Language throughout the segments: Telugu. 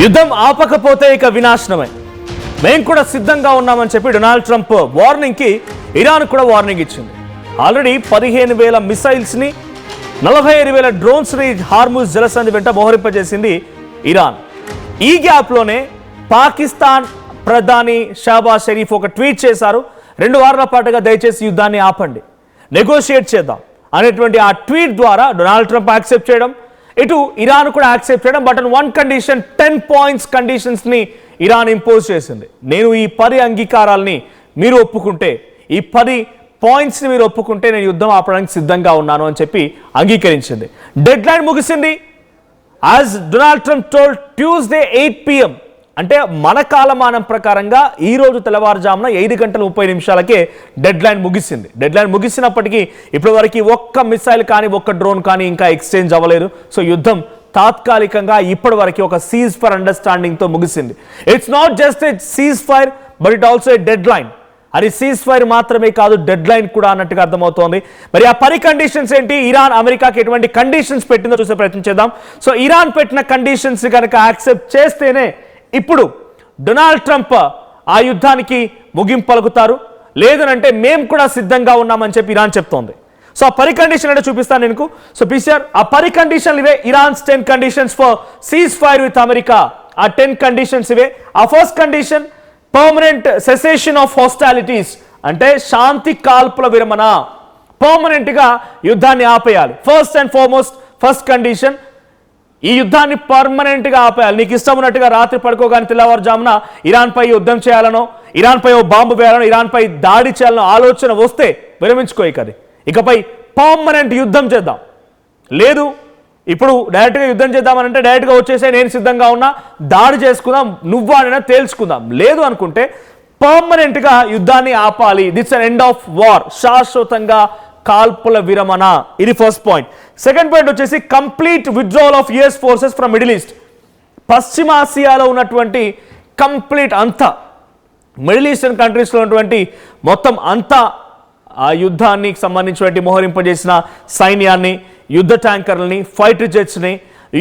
యుద్ధం ఆపకపోతే ఇక వినాశనమే. మేము కూడా సిద్ధంగా ఉన్నామని చెప్పి డొనాల్డ్ ట్రంప్ వార్నింగ్కి ఇరాన్ కూడా వార్నింగ్ ఇచ్చింది. ఆల్రెడీ 15,000 మిసైల్స్ని 45,000 డ్రోన్స్ని హార్ముజ్ జలసంధి వెంట మోహరింపజేసింది ఇరాన్. ఈ గ్యాప్లోనే పాకిస్తాన్ ప్రధాని షహబాజ్ షరీఫ్ ఒక ట్వీట్ చేశారు. 2 వారాల పాటుగా దయచేసి యుద్ధాన్ని ఆపండి, నెగోషియేట్ చేద్దాం అనేటువంటి ఆ ట్వీట్ ద్వారా డొనాల్డ్ ట్రంప్ యాక్సెప్ట్ చేయడం, ఇటు ఇరాన్ కూడా యాక్సెప్ట్ చేయడం. బట్ ఆన్ 1 కండిషన్, 10 పాయింట్స్ కండిషన్స్ని ఇరాన్ ఇంపోజ్ చేసింది. నేను ఈ 10 అంగీకారాలని మీరు ఒప్పుకుంటే, ఈ 10 పాయింట్స్ని మీరు ఒప్పుకుంటే నేను యుద్ధం ఆపడానికి సిద్ధంగా ఉన్నాను అని చెప్పి అంగీకరించింది. డెడ్ లైన్ ముగిసింది. As Donald Trump told Tuesday 8 PM, అంటే మన కాలమానం ప్రకారంగా ఈ రోజు తెల్లవారుజామున 5:30 డెడ్ లైన్ ముగిసింది. డెడ్ లైన్ ముగిసినప్పటికీ ఇప్పటి వరకు ఒక్క మిసైల్ కానీ ఒక్క డ్రోన్ కానీ ఇంకా ఎక్స్చేంజ్ అవ్వలేదు. సో యుద్ధం తాత్కాలికంగా ఇప్పటి వరకు ఒక సీజ్ ఫైర్ అండర్స్టాండింగ్తో ముగిసింది. It's not just a cease fire but it also a dead line. అది సీజ్ ఫైర్ మాత్రమే కాదు, డెడ్ లైన్ కూడా అన్నట్టుగా అర్థమవుతోంది. మరి ఆ 10 కండిషన్స్ ఏంటి, ఇరాన్ అమెరికాకి ఎటువంటి కండిషన్స్ పెట్టిందో చూసే ప్రయత్నం చేద్దాం. సో ఇరాన్ పెట్టిన కండిషన్స్ కనుక యాక్సెప్ట్ చేస్తేనే ఇప్పుడు డొనాల్డ్ ట్రంప్ ఆ యుద్ధానికి ముగింపు పలుకుతారు. లేదనంటే మేము కూడా సిద్ధంగా ఉన్నామని చెప్పి ఇరాన్ చెప్తోంది. సో ఆ 10 కండిషన్ అంటే చూపిస్తాను నేను. సో పిసిఆర్ ఆ 10 కండిషన్లు ఇవే. Iran's 10 conditions for ceasefire with America. ఆ 10 కండిషన్స్ ఇవే. ఆ first condition permanent cessation of hostilities, అంటే శాంతి కాల్పుల విరమణ. పర్మనెంట్గా యుద్ధాన్ని ఆపేయాలి. First and foremost first condition, ఈ యుద్ధాన్ని పర్మనెంట్గా ఆపేయాలి. నీకు ఇష్టం ఉన్నట్టుగా రాత్రి పడుకోగానే తెల్లవారుజామున ఇరాన్పై యుద్ధం చేయాలనో, ఇరాన్పై ఓ బాంబు వేయాలనో, ఇరాన్పై దాడి చేయాలనో ఆలోచన వస్తే విరమించుకో. ఇకపై పర్మనెంట్ యుద్ధం చేద్దాం. లేదు ఇప్పుడు డైరెక్ట్గా యుద్ధం చేద్దామనంటే డైరెక్ట్గా వచ్చేసే, నేను సిద్ధంగా ఉన్నా, దాడి చేసుకుందాం, నువ్వానైనా తేల్చుకుందాం. లేదు అనుకుంటే పర్మనెంట్గా యుద్ధాన్ని ఆపాలి. That's an end of war, శాశ్వతంగా కాల్పుల విరమణ. ఇది ఫస్ట్ పాయింట్. సెకండ్ పాయింట్ వచ్చేసి complete withdrawal of US forces from Middle East. పశ్చిమాసియాలో ఉన్నటువంటి కంప్లీట్ అంతా, మిడిల్ ఈస్టర్న్ కంట్రీస్లో ఉన్నటువంటి మొత్తం అంతా ఆ యుద్ధానికి సంబంధించినటువంటి మోహరింపజేసిన సైన్యాన్ని, యుద్ధ ట్యాంకర్లని, ఫైటర్ జెట్స్ని,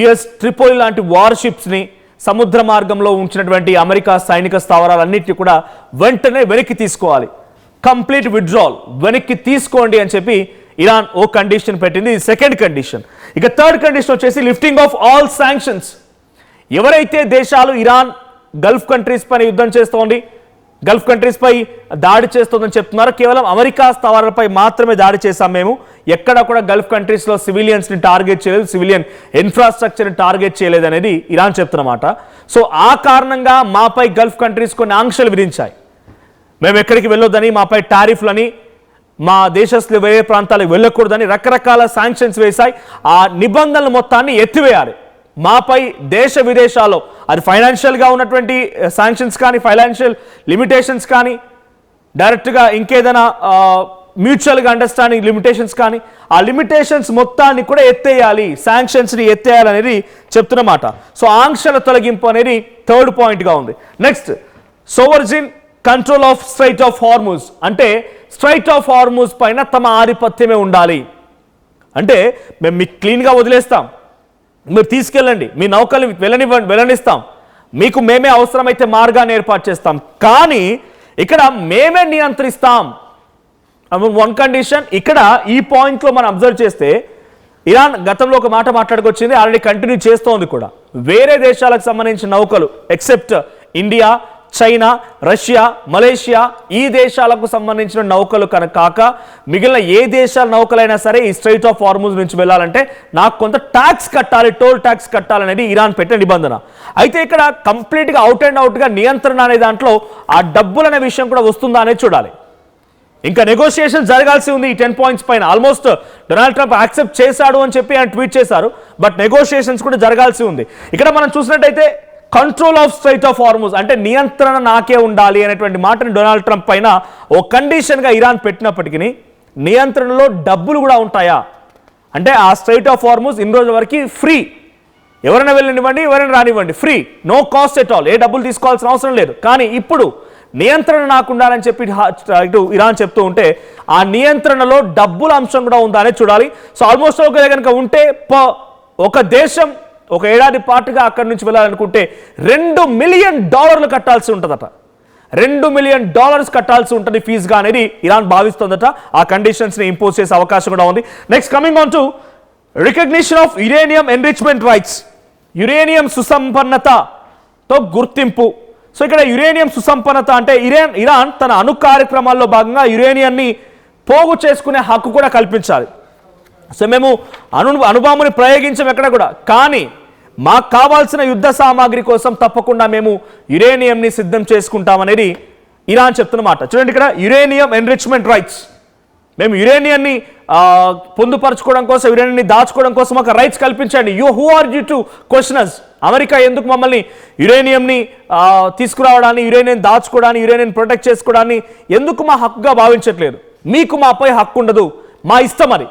US ట్రిపోలి లాంటి వార్షిప్స్ని, సముద్ర మార్గంలో ఉంచినటువంటి అమెరికా సైనిక స్థావరాలన్నింటినీ కూడా వెంటనే వెనక్కి తీసుకోవాలి. కంప్లీట్ విత్డ్రావల్, వెనక్కి తీసుకోండి అని చెప్పి ఇరాన్ ఓ కండిషన్ పెట్టింది. Second condition. ఇక థర్డ్ కండిషన్ వచ్చేసి లిఫ్టింగ్ ఆఫ్ ఆల్ శాంక్షన్స్. ఎవరైతే దేశాలు ఇరాన్ గల్ఫ్ కంట్రీస్ పైన యుద్ధం చేస్తోంది, గల్ఫ్ కంట్రీస్ పై దాడి చేస్తుందని చెప్తున్నారు, కేవలం అమెరికా స్థావరాలపై మాత్రమే దాడి చేశాం మేము, ఎక్కడ కూడా గల్ఫ్ కంట్రీస్లో సివిలియన్స్ని టార్గెట్ చేయలేదు, సివిలియన్ ఇన్ఫ్రాస్ట్రక్చర్ని టార్గెట్ చేయలేదు అనేది ఇరాన్ చెప్తున్నమాట. సో ఆ కారణంగా మాపై గల్ఫ్ కంట్రీస్ కొన్ని ఆంక్షలు విధించాయి. మేము ఎక్కడికి వెళ్ళొద్దని, మాపై టారిఫ్లని, మా దేశస్తులు వేరే ప్రాంతాలకు వెళ్ళకూడదని రకరకాల శాంక్షన్స్ వేశాయి. ఆ నిబంధనలు మొత్తాన్ని ఎత్తివేయాలి. మాపై దేశ విదేశాల్లో అది ఫైనాన్షియల్గా ఉన్నటువంటి శాంక్షన్స్ కానీ, ఫైనాన్షియల్ లిమిటేషన్స్ కానీ, డైరెక్ట్గా ఇంకేదైనా మ్యూచువల్గా అండర్స్టాండింగ్ లిమిటేషన్స్ కానీ, ఆ లిమిటేషన్స్ మొత్తాన్ని కూడా ఎత్తేయాలి, శాంక్షన్స్ని ఎత్తేయాలి అనేది చెప్తున్నమాట. సో ఆంక్షల తొలగింపు అనేది థర్డ్ పాయింట్గా ఉంది. Next, sovereign control of strait of Hormuz. అంటే స్ట్రైట్ ఆఫ్ హార్ముజ్ పైన తమ ఆధిపత్యమే ఉండాలి. అంటే మేము మీకు క్లీన్గా వదిలేస్తాం, మీరు తీసుకెళ్ళండి, మీ నౌకలు వెళ్ళనిస్తాం, మీకు మేమే అవసరమైతే మార్గాన్ని ఏర్పాటు చేస్తాం, కానీ ఇక్కడ మేమే నియంత్రిస్తాం. 1 కండిషన్. ఇక్కడ ఈ పాయింట్లో మనం అబ్జర్వ్ చేస్తే ఇరాన్ గతంలో ఒక మాట మాట్లాడుకొచ్చింది, ఆల్రెడీ కంటిన్యూ చేస్తోంది కూడా. వేరే దేశాలకు సంబంధించిన నౌకలు except India, China, Russia, Malaysia, ఈ దేశాలకు సంబంధించిన నౌకలు కాక మిగిలిన ఏ దేశాల నౌకలైనా సరే ఈ స్ట్రైట్ ఆఫ్ హార్ముజ్ నుంచి వెళ్ళాలంటే నాకు కొంత ట్యాక్స్ కట్టాలి, టోల్ ట్యాక్స్ కట్టాలనేది ఇరాన్ పెట్టిన నిబంధన. అయితే ఇక్కడ కంప్లీట్గా అవుట్ అండ్ అవుట్గా నియంత్రణ అనే దాంట్లో ఆ డబ్బులు అనే విషయం కూడా వస్తుందా అనేది చూడాలి. ఇంకా నెగోషియేషన్ జరగాల్సి ఉంది ఈ 10 పాయింట్స్ పైన. ఆల్మోస్ట్ డొనాల్డ్ ట్రంప్ యాక్సెప్ట్ చేశాడు అని చెప్పి ఆయన ట్వీట్ చేశారు, బట్ నెగోషియేషన్స్ కూడా జరగాల్సి ఉంది. ఇక్కడ మనం చూసినట్టయితే control of strait of Hormuz, అంటే నియంత్రణ నాకే ఉండాలి అనేటువంటి మాటని డొనాల్డ్ ట్రంప్ పైన ఓ కండిషన్గా ఇరాన్ పెట్టినప్పటికీ నియంత్రణలో డబ్బులు కూడా ఉంటాయా అంటే ఆ స్ట్రైట్ ఆఫ్ హార్ముజ్ ఇన్ని రోజుల వరకు ఫ్రీ, ఎవరైనా వెళ్ళనివ్వండి, ఎవరైనా రానివ్వండి, free, no cost at all, ఏ డబ్బులు తీసుకోవాల్సిన అవసరం లేదు. కానీ ఇప్పుడు నియంత్రణ నాకుండాలని చెప్పి ఇటు ఇరాన్ చెప్తూ ఉంటే ఆ నియంత్రణలో డబ్బుల అంశం కూడా ఉందా అనేది చూడాలి. సో ఆల్మోస్ట్ ఒక కనుక ఉంటే ఒక దేశం ఒక ఏడాది పాటుగా అక్కడి నుంచి వెళ్ళాలనుకుంటే $2 మిలియన్ కట్టాల్సి ఉంటుందట. $2 మిలియన్ కట్టాల్సి ఉంటుంది ఫీజుగా అనేది ఇరాన్ భావిస్తుందట. ఆ కండిషన్స్ని ఇంపోజ్ చేసే అవకాశం కూడా ఉంది. Next coming on to recognition of uranium enrichment rights, uranium సుసంపన్నతతో గుర్తింపు. సో ఇక్కడ యురేనియం సుసంపన్నత అంటే ఇరాన్ తన అణు కార్యక్రమాల్లో భాగంగా యురేనియాన్ని పోగు చేసుకునే హక్కు కూడా కల్పించాలి. సో మేము అణుబాంబుని ప్రయోగించాం ఎక్కడ కూడా, కానీ మాకు కావాల్సిన యుద్ధ సామాగ్రి కోసం తప్పకుండా మేము యురేనియంని సిద్ధం చేసుకుంటామనేది ఇరాన్ చెప్తున్నమాట. చూడండి ఇక్కడ యురేనియం ఎన్రిచ్మెంట్ రైట్స్, మేము యురేనియాన్ని పొందుపరచుకోవడం కోసం, యురేనియాన్ని దాచుకోవడం కోసం ఒక రైట్స్ కల్పించండి. Who are you to question us? America ఎందుకు మమ్మల్ని యురేనియంని తీసుకురావడాన్ని, యురేనియం దాచుకోవడాన్ని, యురేనియం ప్రొటెక్ట్ చేసుకోవడాన్ని ఎందుకు మా హక్కుగా భావించట్లేదు? మీకు మాపై హక్కు ఉండదు, మా ఇష్టం అది.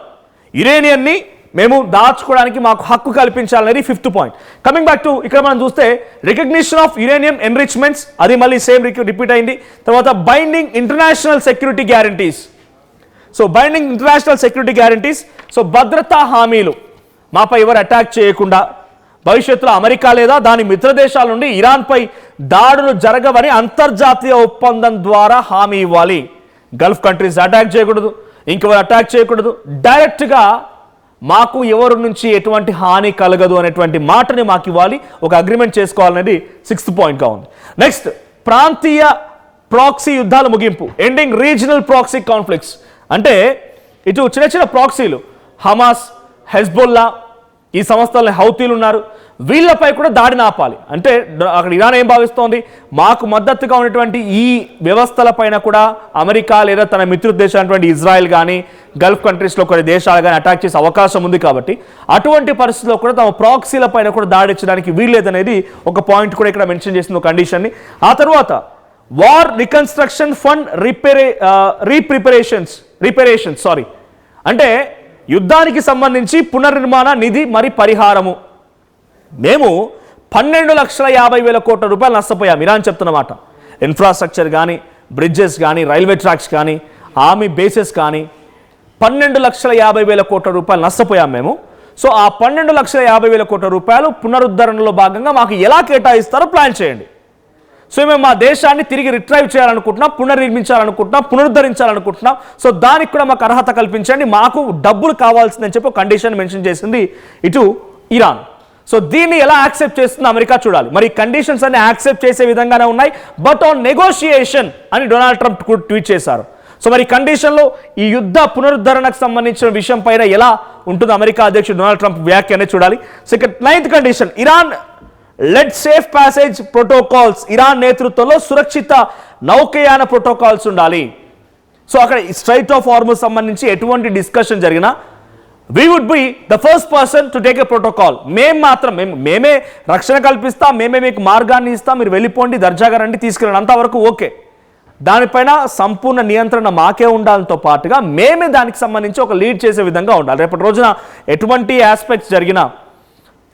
యురేనియాన్ని మేము దాచుకోవడానికి మాకు హక్కు కల్పించాలనేది 5th point. Coming back to ఇక్కడ మనం చూస్తే రికగ్నిషన్ ఆఫ్ యురేనియం ఎన్రిచ్మెంట్స్, అది మళ్ళీ సేమ్ రిపీట్ అయింది. తర్వాత binding international security guarantees. So binding international security guarantees, so భద్రతా హామీలు, మాపై ఎవరు అటాక్ చేయకుండా, భవిష్యత్తులో అమెరికా లేదా దాని మిత్ర దేశాల నుండి ఇరాన్పై దాడులు జరగవని అంతర్జాతీయ ఒప్పందం ద్వారా హామీ ఇవ్వాలి. గల్ఫ్ కంట్రీస్ అటాక్ చేయకూడదు, ఇంకెవరు అటాక్ చేయకూడదు, డైరెక్ట్గా మాకు ఎవరి నుంచి ఎటువంటి హాని కలగదు అనేటువంటి మాటని మాకు ఇవ్వాలి, ఒక అగ్రిమెంట్ చేసుకోవాలనేది 6th పాయింట్గా ఉంది. నెక్స్ట్ ప్రాంతీయ ప్రాక్సీ యుద్ధాల ముగింపు, ఎండింగ్ రీజనల్ ప్రాక్సీ కాన్ఫ్లిక్ట్స్. అంటే ఇటు చిన్న చిన్న ప్రాక్సీలు, హమాస్, హెజ్బొల్లా, ఈ సంస్థలని హౌతీలు ఉన్నారు, వీళ్ళపై కూడా దాడిని ఆపాలి. అంటే అక్కడ ఇరాన్ ఏం భావిస్తోంది, మాకు మద్దతుగా ఉన్నటువంటి ఈ వ్యవస్థలపైన కూడా అమెరికా లేదా తన మిత్ర దేశమైనటువంటి ఇజ్రాయెల్ కానీ గల్ఫ్ కంట్రీస్లో కొన్ని దేశాలు కానీ అటాక్ చేసే అవకాశం ఉంది. కాబట్టి అటువంటి పరిస్థితుల్లో కూడా తమ ప్రాక్సీల పైన కూడా దాడించడానికి వీల్లేదనేది ఒక పాయింట్ కూడా ఇక్కడ మెన్షన్ చేసిన కండిషన్ని. ఆ తర్వాత వార్ రికన్స్ట్రక్షన్ ఫండ్ రిపరేషన్స్ అంటే యుద్ధానికి సంబంధించి పునర్నిర్మాణ నిధి మరి పరిహారము. మేము 12,50,000 కోట్ల రూపాయలు నష్టపోయాం, ఇరాన్ చెప్తున్నమాట. ఇన్ఫ్రాస్ట్రక్చర్ కానీ, బ్రిడ్జెస్ కానీ, రైల్వే ట్రాక్స్ కానీ, ఆర్మీ బేసెస్ కానీ 12,50,000 కోట్ల రూపాయలు నష్టపోయాం మేము. సో ఆ 12,50,000 కోట్ల రూపాయలు పునరుద్ధరణలో భాగంగా మాకు ఎలా కేటాయిస్తారో ప్లాన్ చేయండి. సో మేము మా దేశాన్ని తిరిగి రిట్రైవ్ చేయాలనుకుంటున్నాం, పునర్నిర్మించాలనుకుంటున్నాం, పునరుద్ధరించాలనుకుంటున్నాం. సో దానికి కూడా మాకు అర్హత కల్పించండి, మాకు డబ్బులు కావాల్సిందని చెప్పి ఒక కండిషన్ మెన్షన్ చేసింది ఇటు ఇరాన్. సో దీన్ని ఎలా యాక్సెప్ట్ చేస్తుందో అమెరికా చూడాలి. మరి కండిషన్స్ అన్ని యాక్సెప్ట్ చేసే విధంగానే ఉన్నాయి, బట్ ఆన్ నెగోషియేషన్ అని డొనాల్డ్ ట్రంప్ ట్వీట్ చేశారు. సో మరి కండిషన్లో ఈ యుద్ధ పునరుద్ధరణకు సంబంధించిన విషయం పైన ఎలా ఉంటుంది అమెరికా అధ్యక్షుడు డొనాల్డ్ ట్రంప్ వ్యాఖ్యనే చూడాలి. సో ఇక 9th condition, Iran led safe passage protocols, Iran నేతృత్వంలో సురక్షిత నౌకయాన ప్రోటోకాల్స్ ఉండాలి. సో అక్కడ స్ట్రైట్ ఆఫ్ హార్మజ్ సంబంధించి ఎటువంటి డిస్కషన్ జరిగినా we would be the first person to take a protocol. మేమే రక్షణ కల్పిస్తాం, మేమే మీకు మార్గాన్ని ఇస్తాం, మీరు వెళ్ళిపోండి, దర్జాగా రండి, తీసుకెళ్ళండి, అంతవరకు ఓకే. దానిపైన సంపూర్ణ నియంత్రణ మాకే ఉండాలతో పాటుగా మేమే దానికి సంబంధించి ఒక లీడ్ చేసే విధంగా ఉండాలి. రేపటి రోజున ఎటువంటి ఆస్పెక్ట్స్ జరిగినా,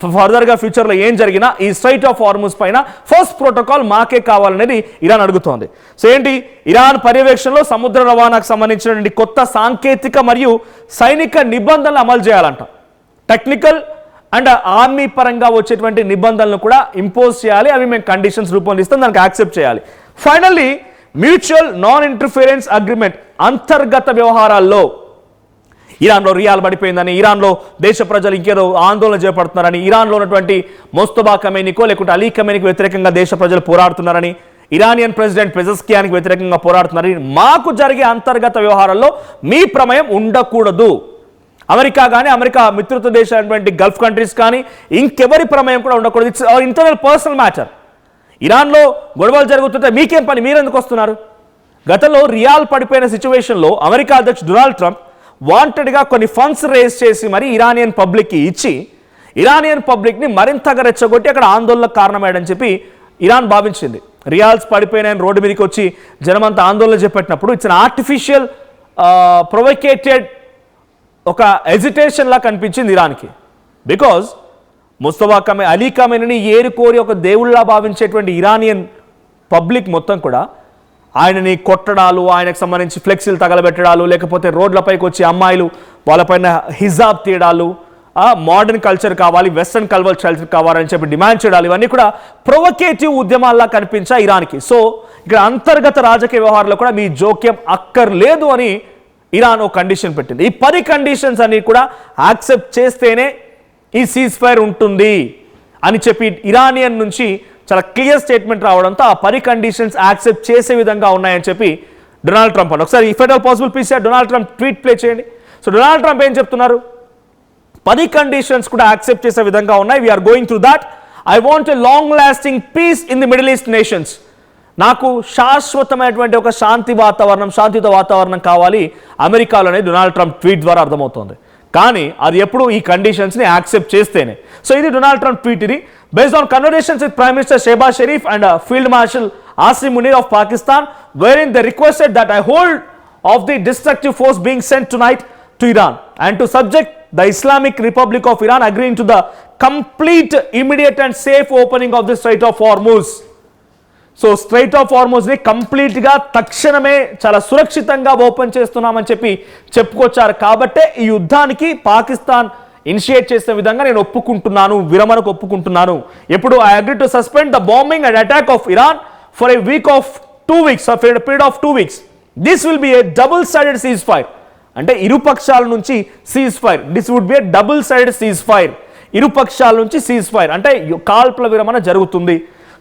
ఫర్దర్గా ఫ్యూచర్లో ఏం జరిగినా ఈ స్ట్రైట్ ఆఫ్ హార్మజ్ పైన ఫస్ట్ ప్రోటోకాల్ మాకే కావాలనేది ఇరాన్ అడుగుతోంది. సో ఏంటి, ఇరాన్ పర్యవేక్షణలో సముద్ర రవాణాకు సంబంధించినటువంటి కొత్త సాంకేతిక మరియు సైనిక నిబంధనలు అమలు చేయాలంట. టెక్నికల్ అండ్ ఆర్మీ పరంగా వచ్చేటువంటి నిబంధనలను కూడా ఇంపోజ్ చేయాలి, అవి మేము కండిషన్స్ రూపొందిస్తాం, దానికి యాక్సెప్ట్ చేయాలి. Finally mutual non interference agreement, అంతర్గత వ్యవహారాల్లో ఇరాన్లో రియాల్ పడిపోయిందని, ఇరాన్లో దేశ ప్రజలు ఇంకేదో ఆందోళన చేపడుతున్నారని, ఇరాన్లో ఉన్నటువంటి మోస్తబా ఖమేనీకో లేకుంటే అలీ ఖమేనీకి వ్యతిరేకంగా దేశ ప్రజలు పోరాడుతున్నారని, ఇరానియన్ ప్రెసిడెంట్ పెజెస్కియానికి వ్యతిరేకంగా పోరాడుతున్నారని, మాకు జరిగే అంతర్గత వ్యవహారాల్లో మీ ప్రమేయం ఉండకూడదు. అమెరికా కానీ, అమెరికా మిత్రత్వ దేశాలైనటువంటి గల్ఫ్ కంట్రీస్ కానీ ఇంకెవరి ప్రమేయం కూడా ఉండకూడదు. It's our internal personal matter. ఇరాన్లో గొడవలు జరుగుతుంటే మీకేం పని, మీరెందుకు వస్తున్నారు? గతంలో రియాల్ పడిపోయిన సిచ్యువేషన్లో అమెరికా అధ్యక్షుడు డొనాల్డ్ ట్రంప్ వాంటెడ్గా కొన్ని ఫండ్స్ రేస్ చేసి మరి ఇరానియన్ పబ్లిక్కి ఇచ్చి ఇరానియన్ పబ్లిక్ని మరింతగా రెచ్చగొట్టి అక్కడ ఆందోళనకు కారణమయ్యాడని చెప్పి ఇరాన్ భావించింది. రియాల్స్ పడిపోయినాయని రోడ్డు మీదకి వచ్చి జనమంతా ఆందోళన చేపట్టినప్పుడు ఇట్స్ అన్ ఆర్టిఫిషియల్ ప్రొవోకేటెడ్ ఒక ఎజిటేషన్ లా కనిపించింది ఇరాన్కి. బికాజ్ అలీ ఖమేనీని ఏరుకోరి ఒక దేవుళ్ళలా భావించేటువంటి ఇరానియన్ పబ్లిక్ మొత్తం కూడా ఆయనని కొట్టడాలు, ఆయనకు సంబంధించి ఫ్లెక్సీలు తగలబెట్టడాలు, లేకపోతే రోడ్లపైకి వచ్చి అమ్మాయిలు వాళ్ళపైన హిజాబ్ తీయడాలు, మోడర్న్ కల్చర్ కావాలి, వెస్ట్రన్ కల్చర్ కావాలని చెప్పి డిమాండ్ చేయడాలు, ఇవన్నీ కూడా ప్రొవకేటివ్ ఉద్యమాల్లా కనిపించా ఇరాన్కి. సో ఇక్కడ అంతర్గత రాజకీయ వ్యవహారాల్లో కూడా మీ జోక్యం అక్కర్లేదు అని ఇరాన్ ఒక కండిషన్ పెట్టింది. ఈ 10 కండిషన్స్ అన్ని కూడా యాక్సెప్ట్ చేస్తేనే ఈ సీజ్ ఫైర్ ఉంటుంది అని చెప్పి ఇరానియన్ నుంచి చాలా క్లియర్ స్టేట్మెంట్ రావడంతో ఆ 10 కండిషన్స్ యాక్సెప్ట్ చేసే విధంగా ఉన్నాయని చెప్పి డొనాల్డ్ ట్రంప్ అని ఒకసారి if at all possible please Donald Trump tweet play చేయండి. సో డొనాల్డ్ ట్రంప్ ఏం చెప్తున్నారు, 10 కండిషన్స్ కూడా యాక్సెప్ట్ చేసే విధంగా ఉన్నాయి. We're going through that. I want a long lasting peace in the Middle East nations. నాకు శాశ్వతమైనటువంటి ఒక శాంతియుత వాతావరణం కావాలి అమెరికాలోనే డొనాల్డ్ ట్రంప్ ట్వీట్ ద్వారా అర్థమవుతోంది. కానీ అది ఎప్పుడు ఈ కండిషన్స్ని యాక్సెప్ట్ చేస్తేనే. సో ఇది డొనాల్డ్ ట్రంప్ ట్వీట్. ఇది based on conversations with prime minister Shehbaz Sharif and field marshal Asim Munir of Pakistan, wherein they requested that I hold of the destructive force being sent tonight to Iran and to subject the Islamic Republic of Iran agreeing to the complete, immediate and safe opening of the Strait of Hormuz. So straight of Hormuz ని కంప్లీట్ గా తక్షణమే చాలా సురక్షితంగా ఓపెన్ చేస్తున్నామని చెప్పి చెప్పుకొచ్చారు. కాబట్టే ఈ యుద్ధానికి పాకిస్తాన్ ఇనిషియేట్ చేసిన విధంగా నేను ఒప్పుకుంటున్నాను, విరమణకు ఒప్పుకుంటున్నాను. ఎప్పుడు I agree to suspend the bombing and attack of Iran for a week off 2 weeks, a period of 2 weeks. This will be a double-sided ceasefire. అంటే ఇరుపక్షాల నుంచి ceasefire. This would be a double sided ceasefire. ఇరుపక్షాల నుంచి సీజ్ ఫైర్ అంటే కాల్పుల విరమణ జరుగుతుంది.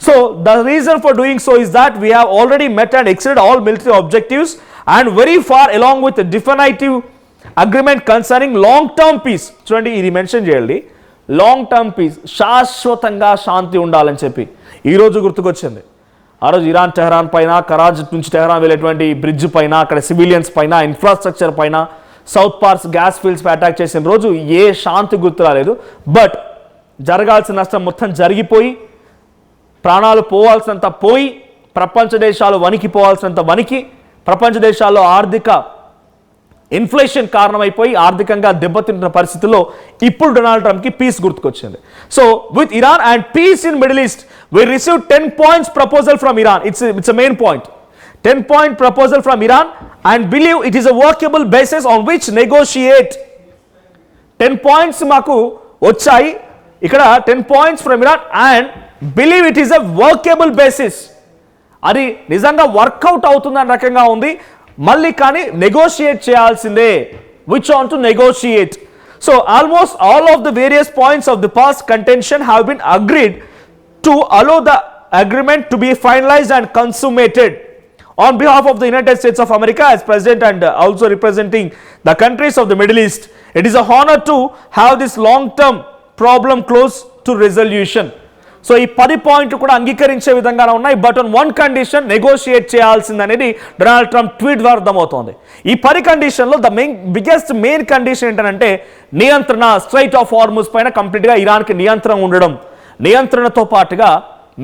So the reason for doing so is that we have already met and exceeded all military objectives and very far along with a definitive agreement concerning long-term peace. చూడండి ఇది మెన్షన్ చేయాలి, లాంగ్ టర్మ్ పీస్, శాశ్వతంగా శాంతి ఉండాలని చెప్పి ఈ రోజు గుర్తుకొచ్చింది. ఆ రోజు ఇరాన్ టెహరాన్ పైన, కరాచ్ నుంచి టెహరాన్ వెళ్ళేటువంటి బ్రిడ్జ్ పైన, అక్కడ సివిలియన్స్ పైన, ఇన్ఫ్రాస్ట్రక్చర్ పైన, సౌత్ పార్స్ గ్యాస్ ఫీల్డ్స్ పై అటాక్ చేసిన రోజు ఏ శాంతి గుర్తు రాలేదు. బట్ జరగాల్సిన నష్టం మొత్తం జరిగిపోయి, ప్రాణాలు పోవాల్సినంత పోయి, ప్రపంచ దేశాలు వణికిపోవాల్సినంత వణికి, ప్రపంచ దేశాల్లో ఆర్థిక ఇన్ఫ్లేషన్ కారణమైపోయి ఆర్థికంగా దెబ్బతింటున్న పరిస్థితుల్లో ఇప్పుడు డొనాల్డ్ ట్రంప్కి పీస్ గుర్తుకొచ్చింది. So with Iran and peace in Middle East we received 10 points proposal from Iran. It's a main point. 10-point proposal from Iran and believe it is a workable basis on which negotiate. 10 points maku వచ్చాయి ఇక్కడ, 10 points from Iran and believe it is a workable basis. అది నిజంగా వర్కౌట్ అవుతుందని రకంగా ఉంది. మళ్ళీ కానీ నెగోషియేట్ చేయాల్సిందే. which on to negotiate. So almost all of the various points of the past contention have been agreed to allow the agreement to be finalized and consummated. On behalf of the United States of America as President and also representing the countries of the Middle East, it is a honor to have this long-term problem close to resolution. సో ఈ 10 పాయింట్లు కూడా అంగీకరించే విధంగానే ఉన్నాయి. But on one condition negotiate చేయాల్సిందనేది డొనాల్డ్ ట్రంప్ ట్వీట్ ద్వారా అర్థమవుతోంది. ఈ 10 కండిషన్లో ద మెయిన్ కండిషన్ ఏంటంటే నియంత్రణ, స్ట్రైట్ ఆఫ్ హార్మూజ్ పైన కంప్లీట్గా ఇరాన్కి నియంత్రణ ఉండడం. నియంత్రణతో పాటుగా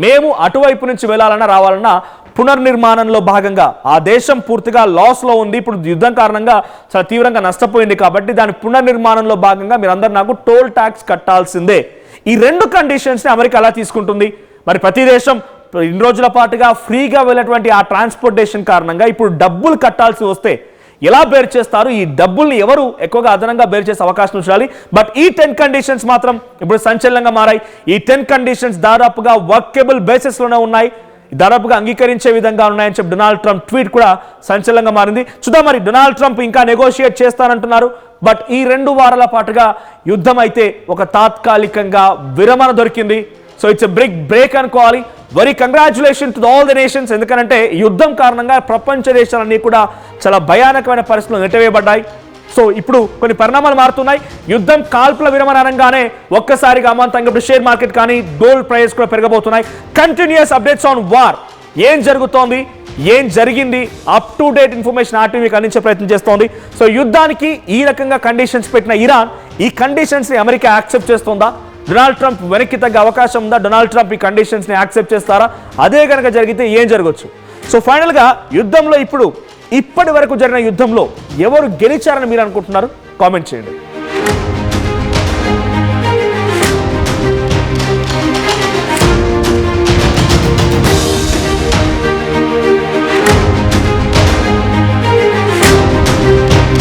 మేము అటువైపు నుంచి వెళ్ళాలన్నా రావాలన్నా పునర్నిర్మాణంలో భాగంగా ఆ దేశం పూర్తిగా లాస్లో ఉంది, ఇప్పుడు యుద్ధం కారణంగా చాలా తీవ్రంగా నష్టపోయింది. కాబట్టి దాని పునర్నిర్మాణంలో భాగంగా మీరందరూ నాకు టోల్ ట్యాక్స్ కట్టాల్సిందే. ఈ 2 కండిషన్స్ని అమెరికా ఎలా తీసుకుంటుంది? మరి ప్రతి దేశం ఇన్ని రోజుల పాటుగా ఫ్రీగా వెళ్ళేటువంటి ఆ ట్రాన్స్పోర్టేషన్ కారణంగా ఇప్పుడు డబ్బులు కట్టాల్సి వస్తే ఎలా బేర్ చేస్తారు? ఈ డబ్బుల్ని ఎవరు ఎక్కువగా అదనంగా బేర్ చేసే అవకాశం ఉండాలి. బట్ ఈ 10 కండిషన్స్ మాత్రం ఇప్పుడు సంచలనంగా మారాయి. ఈ 10 కండిషన్స్ దాదాపుగా వర్కబుల్ బేసిస్లోనే ఉన్నాయి, దాదాపుగా అంగీకరించే విధంగా ఉన్నాయని చెప్పి డొనాల్డ్ ట్రంప్ ట్వీట్ కూడా సంచలనంగా మారింది. చూద్దాం మరి డొనాల్డ్ ట్రంప్ ఇంకా నెగోషియేట్ చేస్తానంటున్నారు. బట్ ఈ 2 వారాల పాటుగా యుద్ధం అయితే ఒక తాత్కాలికంగా విరమణ దొరికింది. So it's a big break అనుకోవాలి. Very congratulation to all the nations. ఎందుకంటే యుద్ధం కారణంగా ప్రపంచ దేశాలన్నీ కూడా చాలా భయానకమైన పరిస్థితులు నెట్టవేయబడ్డాయి. సో ఇప్పుడు కొన్ని పరిణామాలు మారుతున్నాయి. యుద్ధం కాల్పుల విరమణ అనగానే ఒక్కసారిగా అమాంతంగా ఇప్పుడు షేర్ మార్కెట్ కానీ గోల్డ్ ప్రైస్ కూడా పెరగబోతున్నాయి. కంటిన్యూస్ అప్డేట్స్ ఆన్ వార్, ఏం జరుగుతోంది, ఏం జరిగింది, అప్ టు డేట్ ఇన్ఫర్మేషన్ ఆర్టీవీకి అందించే ప్రయత్నం చేస్తోంది. సో యుద్ధానికి ఈ రకంగా కండిషన్స్ పెట్టిన ఇరాన్ ఈ కండిషన్స్ని అమెరికా యాక్సెప్ట్ చేస్తుందా? డొనాల్డ్ ట్రంప్ వెనక్కి తగ్గ అవకాశం ఉందా? డొనాల్డ్ ట్రంప్ ఈ కండిషన్స్ని యాక్సెప్ట్ చేస్తారా? అదే కనుక జరిగితే ఏం జరగవచ్చు? సో ఫైనల్గా యుద్ధంలో ఇప్పటి వరకు జరిగిన యుద్ధంలో ఎవరు గెలిచారని మీరు అనుకుంటున్నారు? కామెంట్ చేయండి.